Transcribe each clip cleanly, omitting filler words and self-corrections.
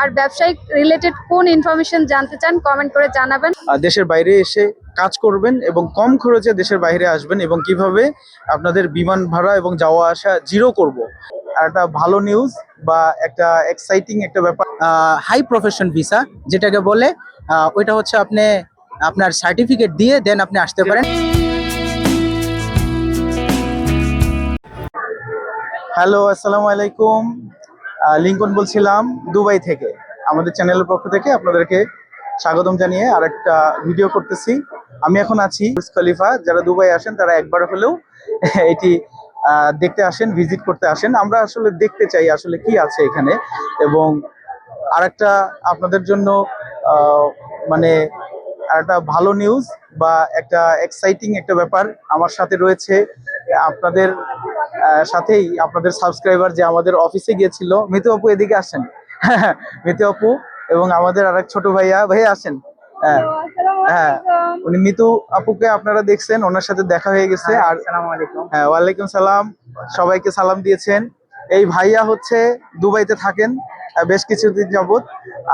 আর ব্যবসায়িক রিলেটেড কোন ইনফরমেশন জানতে চান কমেন্ট করে জানাবেন। দেশের বাইরে এসে কাজ করবেন এবং কম খরচে দেশের বাইরে আসবেন এবং কিভাবে আপনাদের বিমান ভাড়া এবং যাওয়া আসা জিরো করব। আর একটা ভালো নিউজ বা একটা এক্সাইটিং একটা ব্যাপার, হাই প্রফেশন ভিসা যেটাকে বলে, ওইটা হচ্ছে আপনি আপনার সার্টিফিকেট দিয়ে দেন আপনি আসতে পারেন। হ্যালো, আসসালামু আলাইকুম। লিঙ্কন বলছিলাম দুবাই থেকে। আমাদের চ্যানেলের পক্ষ থেকে আপনাদেরকে স্বাগতম জানিয়ে আরেকটা ভিডিও করতেছি। আমি এখন আছি বুর্জ খলিফা। যারা দুবাই আসেন তারা একবার হলেও এটি দেখতে আসেন, ভিজিট করতে আসেন। আমরা আসলে দেখতে চাই আসলে কি আছে এখানে। এবং আরেকটা আপনাদের জন্য মানে আরেকটা ভালো নিউজ বা একটা এক্সাইটিং একটা ব্যাপার আমার সাথে রয়েছে। আপনাদের সাথেই আপনাদের সাবস্ক্রাইবার যে আমাদের অফিসে গিয়েছিল, মিতু আপু এদিকে আসেন। মিতু আপু এবং আমাদের আরেক ছোট ভাইয়া আসেন। হ্যাঁ হ্যাঁ, উনি মিতু আপুকে আপনারা দেখছেন, ওনার সাথে দেখা হয়ে গেছে। আর হ্যাঁ, ওয়ালাইকুম সালাম, সবাইকে সালাম দিয়েছেন। এই ভাইয়া হচ্ছে দুবাইতে থাকেন বেশ কিছুদিন যাবত।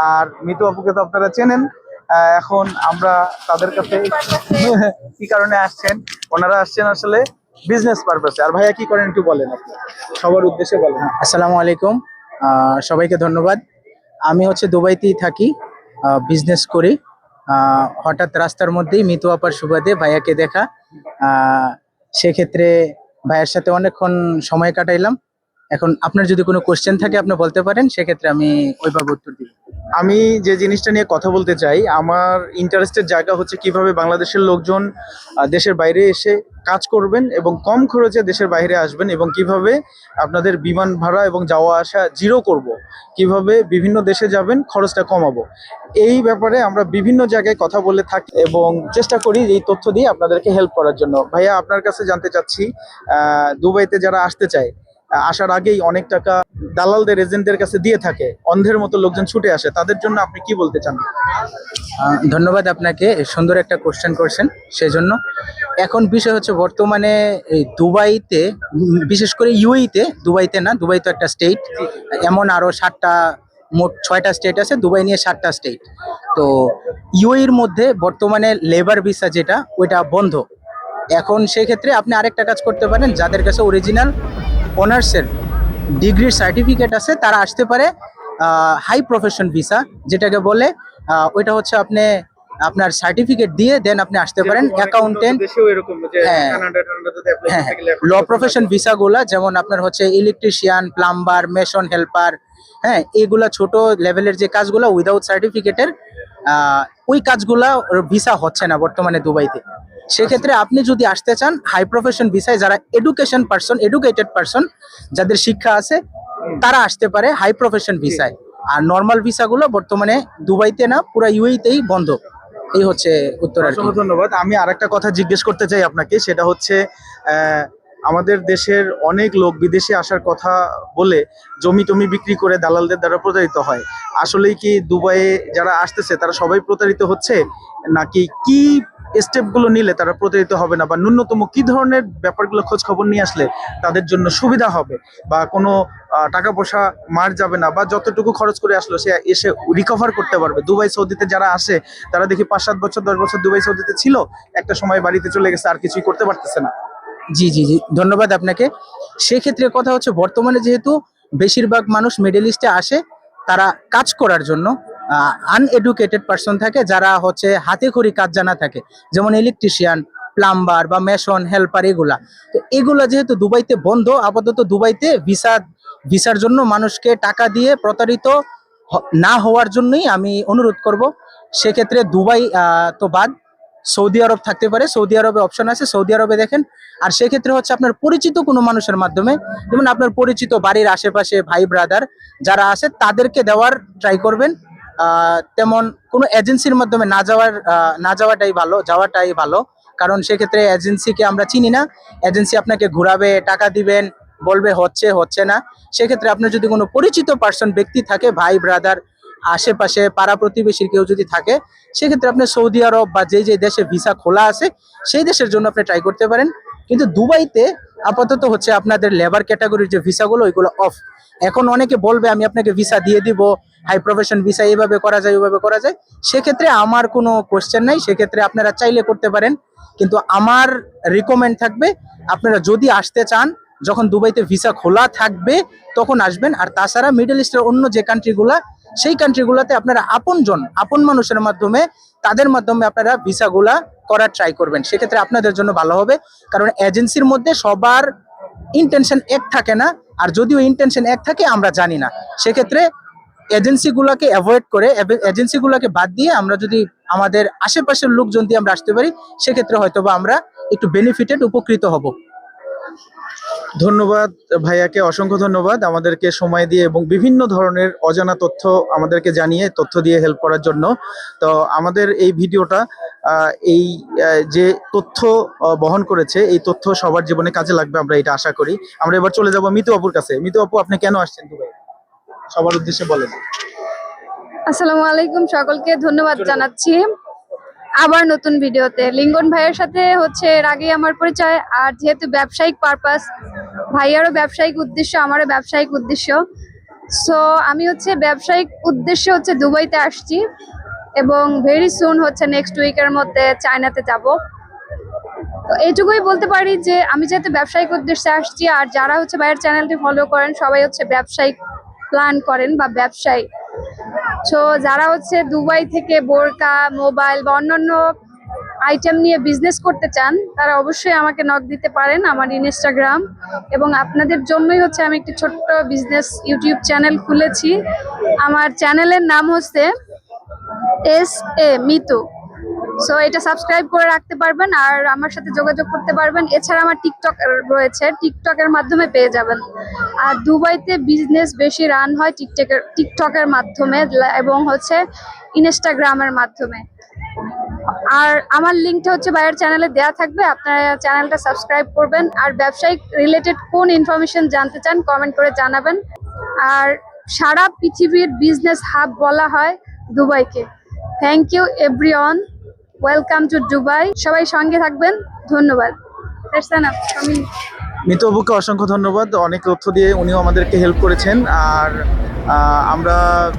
আর মিতু আপুকে তো আপনারা চেনেন। এখন আমরা তাদের কাছে কি কারণে আসছেন, ওনারা আসছেন আসলে বিজনেস পারপাসে। আর ভাইয়া কি করেন একটু বলেন, আপনি সবার উদ্দেশ্যে বলেন। আসসালামু আলাইকুম, সবাইকে ধন্যবাদ। আমি হচ্ছে দুবাইতেই থাকি, বিজনেস করি। হঠাৎ রাস্তার মধ্যেই মিতু আপার সুবাদে ভাইয়াকে দেখা, সেক্ষেত্রে ভাইয়ের সাথে অনেকক্ষণ সময় কাটাইলাম। এখন আপনার যদি কোনো কোশ্চেন থাকে আপনি বলতে পারেন, সেক্ষেত্রে আমি ওইভাবে উত্তর দিব। আমি যে জিনিসটা নিয়ে কথা বলতে চাই, আমার ইন্টারেস্টের জায়গা হচ্ছে কিভাবে বাংলাদেশের লোকজন দেশের বাইরে এসে কাজ করবেন এবং কম খরচে দেশের বাইরে আসবেন এবং কিভাবে আপনাদের বিমান ভাড়া এবং যাওয়া আসা জিরো করব, কিভাবে বিভিন্ন দেশে যাবেন, খরচটা কমাবো। এই ব্যাপারে আমরা বিভিন্ন জায়গায় কথা বলে থাকি এবং চেষ্টা করি এই তথ্য দিয়ে আপনাদেরকে হেল্প করার জন্য। ভাইয়া, আপনার কাছে জানতে চাচ্ছি, দুবাইতে যারা আসতে চায়, আসার আগেই অনেক টাকা দালালদের এজেন্টদের কাছে দিয়ে থাকে, অন্ধের মতো লোকজন ছুটে আসে, তাদের জন্য আপনি কি বলতে চান? ধন্যবাদ আপনাকে, সুন্দর একটা কোশ্চেন করছেন সেজন্য। এখন বিষয় হচ্ছে বর্তমানে এই দুবাইতে, বিশেষ করে ইউএইতে, দুবাইতে না, দুবাই তো একটা স্টেট, এমন আরো 7টা, মোট 6টা স্টেট আছে, দুবাই নিয়ে 7টা স্টেট। তো ইউএইর মধ্যে বর্তমানে লেবার ভিসা যেটা, ওইটা বন্ধ। এখন সেক্ষেত্রে আপনি আরেকটা কাজ করতে পারেন, যাদের কাছে অরিজিনাল অনার্সের ডিগ্রির সার্টিফিকেট আছে তারা আসতে পারে হাই প্রফেশন ভিসা যেটাকে বলে। ওইটা হচ্ছে আপনি আপনার সার্টিফিকেট দিয়ে দেন আপনি আসতে পারেন। অ্যাকাউন্টেন্ট, হ্যাঁ হ্যাঁ, ল প্রফেশন ভিসাগুলা, যেমন আপনার হচ্ছে ইলেকট্রিশিয়ান, প্লাম্বার, মেশন হেল্পার, হ্যাঁ, এইগুলা ছোট লেভেলের যে কাজগুলো উইদাউট সার্টিফিকেটের, ওই কাজগুলা ভিসা হচ্ছে না বর্তমানে দুবাইতে। সেক্ষেত্রে আপনি যদি আসতে চান হাই প্রফেশন ভিসায়, যারা এডুকেটেড পারসন, যাদের শিক্ষা আছে, তারা আসতে পারে হাই প্রফেশন ভিসায়। আর নর্মাল ভিসাগুলো বর্তমানে দুবাইতে না, পুরো ইউএইতেই বন্ধ। এই হচ্ছে উত্তর আর কি। অসংখ্য ধন্যবাদ। আমি আরেকটা কথা জিজ্ঞেস করতে চাই আপনাকে, সেটা হচ্ছে আমাদের দেশের অনেক লোক বিদেশে আসার কথা বলে জমি টমি বিক্রি করে দালালদের দ্বারা প্রতারিত হয়। আসলেই কি দুবাইয়ে যারা আসতেছে তারা সবাই প্রতারিত হচ্ছে, নাকি কি স্টেপগুলো নিলে তারা প্রতারিত হবে না, বা ন্যূনতম কি ধরনের ব্যাপারগুলো খোঁজ খবর নিয়ে আসলে তাদের জন্য সুবিধা হবে, বা কোনো টাকা পয়সা মার যাবে না, বা যতটুকু খরচ করে আসলো সে এসে রিকভার করতে পারবে? দুবাই সৌদিতে যারা আসে তারা দেখি 5-7 বছর 10 বছর দুবাই সৌদিতে ছিল, একটা সময় বাড়িতে চলে গেছে, আর কিছুই করতে পারতেছে না। জি জি জি, ধন্যবাদ আপনাকে। সেক্ষেত্রে কথা হচ্ছে বর্তমানে যেহেতু বেশিরভাগ মানুষ মিডল ইস্টে আসে, তারা কাজ করার জন্য আনএডুকেটেড পার্সন থাকে, যারা হচ্ছে হাতে খড়ি কাজ জানা থাকে, যেমন ইলেকট্রিশিয়ান, প্লাম্বার বা মেশন হেল্পার, এগুলা। তো এগুলা যেহেতু দুবাইতে বন্ধ, আপাতত দুবাইতে ভিসার জন্য মানুষকে টাকা দিয়ে প্রতারিত না হওয়ার জন্যই আমি অনুরোধ করব। সেক্ষেত্রে দুবাই তো বাদ, সৌদি আরব থাকতে পারে, সৌদি আরবে অপশন আছে, সৌদি আরবে দেখেন। আর সেক্ষেত্রে হচ্ছে আপনার পরিচিত কোনো মানুষের মাধ্যমে, যেমন আপনার পরিচিত বাড়ির আশেপাশে ভাই ব্রাদার যারা আছে তাদেরকে দেওয়ার ট্রাই করবেন। তেমন কোনো এজেন্সির মাধ্যমে না যাওয়াটাই ভালো, কারণ সেক্ষেত্রে এজেন্সিকে আমরা চিনি না, এজেন্সি আপনাকে ঘুরাবে, টাকা দিবেন, বলবে হচ্ছে না। সেক্ষেত্রে আপনার যদি কোনো পরিচিত পার্সন ব্যক্তি থাকে, ভাই ব্রাদার, আশেপাশে পাড়া প্রতিবেশীর কেউ যদি থাকে, সেক্ষেত্রে আপনি সৌদি আরব বা যে দেশে ভিসা খোলা আছে সেই দেশের জন্য আপনি ট্রাই করতে পারেন। কিন্তু দুবাইতে আপাতত হচ্ছে আপনাদের লেবার ক্যাটাগরির যে ভিসাগুলো ওইগুলো অফ। এখন অনেকে বলবে আমি আপনাকে ভিসা দিয়ে দিব, হাই প্রফেশন ভিসা এইভাবে করা যায় ওইভাবে করা যায়, সেক্ষেত্রে আমার কোনো কোশ্চেন নাই, সেক্ষেত্রে আপনারা চাইলে করতে পারেন। কিন্তু আমার রিকমেন্ড থাকবে আপনারা যদি আসতে চান যখন দুবাইতে ভিসা খোলা থাকবে তখন আসবেন। আর তাছাড়া মিডল ইস্টের অন্য যে কান্ট্রিগুলা সেই কান্ট্রিগুলোতে আপনারা আপন মানুষের মাধ্যমে তাদের মাধ্যমে আপনারা ভিসাগুলা করার ট্রাই করবেন, সেক্ষেত্রে আপনাদের জন্য ভালো হবে। কারণ এজেন্সির মধ্যে সবার ইন্টেনশন এক থাকে না, আর যদিও ইন্টেনশন এক থাকে আমরা জানি না। সেক্ষেত্রে এজেন্সিগুলোকে অ্যাভয়েড করে এজেন্সিগুলোকে বাদ দিয়ে আমরা যদি আমাদের আশেপাশের লোকজন দিয়ে আমরা আসতে পারি সেক্ষেত্রে হয়তোবা আমরা একটু বেনিফিটেড উপকৃত হব। ধন্যবাদ ভাইয়াকে, অসংখ্য ধন্যবাদ আমাদেরকে সময় দিয়ে এবং বিভিন্ন ধরনের অজানা তথ্য আমাদেরকে জানিয়ে তথ্য দিয়ে হেল্প করার জন্য। তো আমাদের এই ভিডিওটা এই যে তথ্য বহন করেছে এই তথ্য সবার জীবনে কাজে লাগবে আমরা এটা আশা করি। আমরা এবার চলে যাব মিতু আপুর কাছে। মিতু আপু, আপনি কেন আসছেন দুবাই সবার উদ্দেশ্যে বলেন। আসসালামু আলাইকুম, সকলকে ধন্যবাদ জানাচ্ছি আবার নতুন ভিডিওতে। লিঙ্গন ভাইয়ের সাথে হচ্ছে এর আগে আমার পরিচয়, আর যেহেতু ব্যবসায়িক পারপাস, ভাইয়ারও ব্যবসায়িক উদ্দেশ্য, আমারও ব্যবসায়িক উদ্দেশ্য, সো আমি হচ্ছে ব্যবসায়িক উদ্দেশ্যে হচ্ছে দুবাইতে আসছি এবং ভেরি সুন হচ্ছে নেক্সট উইকের মধ্যে চায়নাতে যাব। তো এইটুকুই বলতে পারি যে আমি যেহেতু ব্যবসায়িক উদ্দেশ্যে আসছি, আর যারা হচ্ছে ভাইয়ের চ্যানেলটি ফলো করেন সবাই হচ্ছে ব্যবসায়িক প্ল্যান করেন বা ব্যবসায়ী। সো যারা হচ্ছে দুবাই থেকে বোরকা, মোবাইল বা অন্যান্য আইটেম নিয়ে বিজনেস করতে চান তারা অবশ্যই আমাকে নক দিতে পারেন আমার ইনস্টাগ্রাম, এবং আপনাদের জন্যই হচ্ছে আমি একটি ছোট্ট বিজনেস ইউটিউব চ্যানেল খুলেছি। আমার চ্যানেলের নাম হচ্ছে SA মিতু। সো এটা সাবস্ক্রাইব করে রাখতে পারবেন আর আমার সাথে যোগাযোগ করতে পারবেন। এছাড়া আমার টিকটক রয়েছে, টিকটকের মাধ্যমে পেয়ে যাবেন। আর দুবাইতে বিজনেস বেশি রান হয় টিকটকের মাধ্যমে এবং হচ্ছে ইনস্টাগ্রামের মাধ্যমে। আর আমার লিঙ্কটা হচ্ছে ভাইয়ের চ্যানেলে দেওয়া থাকবে, আপনারা চ্যানেলটা সাবস্ক্রাইব করবেন। আর ব্যবসায়িক রিলেটেড কোন ইনফরমেশন জানতে চান কমেন্ট করে জানাবেন। আর সারা পৃথিবীর বিজনেস হাব বলা হয় দুবাইকে। Thank you everyone, welcome to Dubai. সবাই সঙ্গে থাকবেন, ধন্যবাদ। মিতু আপুকে অসংখ্য ধন্যবাদ, অনেক তথ্য দিয়ে উনিও আমাদেরকে হেল্প করেছেন। আর আমরা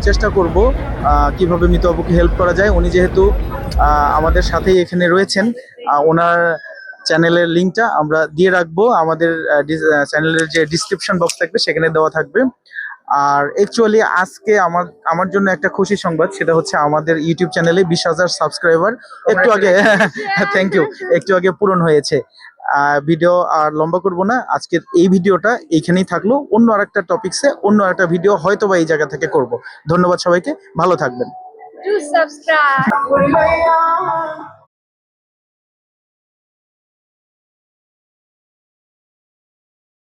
চেষ্টা করব কিভাবে মিতু আপুকে হেল্প করা যায়। উনি যেহেতু আমাদের সাথেই এখানে রয়েছেন, ওনার চ্যানেলের লিঙ্কটা আমরা দিয়ে রাখবো আমাদের চ্যানেলের যে ডিসক্রিপশন বক্স থাকবে সেখানে দেওয়া থাকবে। আর অ্যাকচুয়ালি আজকে আমার জন্য একটা খুশি সংবাদ, সেটা হচ্ছে আমাদের ইউটিউব চ্যানেলে 20,000 সাবস্ক্রাইবার একটু আগে থ্যাংক ইউ একটু আগে পূরণ হয়েছে। ভিডিও আর লম্বা করব না, আজকের এই ভিডিওটা এইখানেই থাকলো। অন্য আরেকটা টপিকসে অন্য একটা ভিডিও হয়তো বা এই জায়গা থেকে করব। ধন্যবাদ সবাইকে, ভালো থাকবেন। Do subscribe.